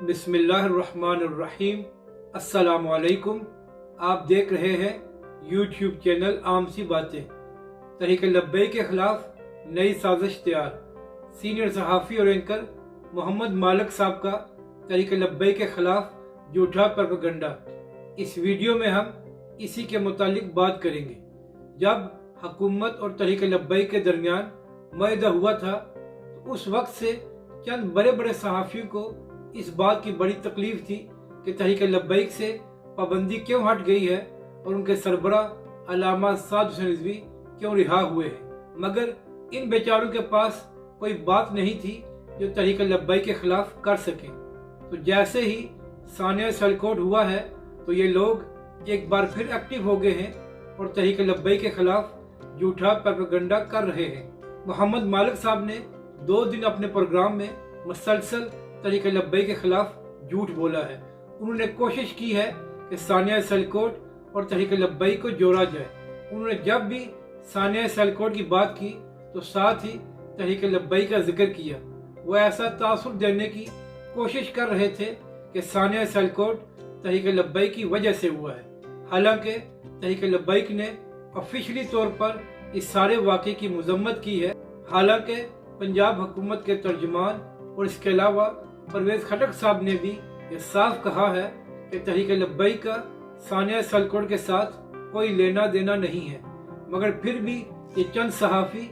बिस्मिल्लाहिर्रहमानिर्रहीम। अस्सलामुअलैकुम। आप देख रहे हैं यूट्यूब चैनल आम सी बातें। तहरीक लब्बैक के खिलाफ नई साजिश तैयार। सीनियर सहाफ़ी और एंकर मोहम्मद मालिक साहब का तहरीक लब्बैक के खिलाफ झूठा प्रोपेगेंडा। इस वीडियो में हम इसी के मुतालिक बात करेंगे। जब हुकूमत और तहरीक लब्बैक के दरमियान मुआहदा हुआ था तो उस वक्त से चंद बड़े बड़े सहाफ़ियों को इस बात की बड़ी तकलीफ थी कि तहरीक लब्बैक से पाबंदी क्यों हट गई है और उनके सरबराह अल्लामा साद हुसैन रिजवी क्यों रिहा हुए हैं। मगर इन बेचारों के पास कोई बात नहीं थी जो तहरीक लब्बैक के खिलाफ कर सके। तो जैसे ही सानिया सियालकोट हुआ है तो ये लोग एक बार फिर एक्टिव हो गए हैं और तहरीक लब्बैक के खिलाफ झूठा प्रोपेगेंडा कर रहे हैं। मोहम्मद मालिक साहब ने 2 दिन अपने प्रोग्राम में मुसलसल तहरीक लब्बैक के खिलाफ झूठ बोला है। उन्होंने कोशिश की है कि सानिया सियालकोट और तहरीक लब्बैक को जोड़ा जाए। उन्होंने जब भी सानिया सियालकोट की बात की तो साथ ही तहरीक लब्बैक का जिक्र किया। वो ऐसा तासुर देने की कोशिश कर रहे थे कि सानिया सियालकोट तहरीक लब्बैक की वजह से हुआ है। हालांकि तहरीक लब्बैक ने ऑफिशियली तौर पर इस सारे वाक़े की मजम्मत की है। हालांकि पंजाब हुकूमत के तर्जुमान और इसके अलावा परवेज खटक साहब ने भी ये साफ कहा है कि तहरीक लब्बैक का सानिया सियालकोट के साथ कोई लेना देना नहीं है। मगर फिर भी ये चंद सहाफ़ी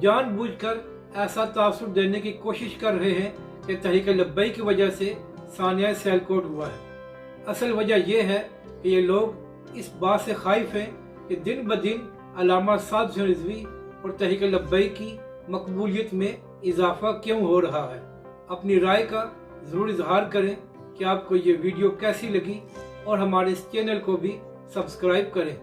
जानबूझकर ऐसा तासुर देने की कोशिश कर रहे हैं कि तहरीक लब्बैक की वजह से सानिया सियालकोट हुआ है। असल वजह यह है कि ये लोग इस बात से खाइफ हैं कि दिन ब दिन अल्लामा साद हुसैन रिजवी और तहरीक लब्बैक की मकबूलियत में इजाफा क्यों हो रहा है। अपनी राय का ज़रूर इजहार करें कि आपको ये वीडियो कैसी लगी और हमारे इस चैनल को भी सब्सक्राइब करें।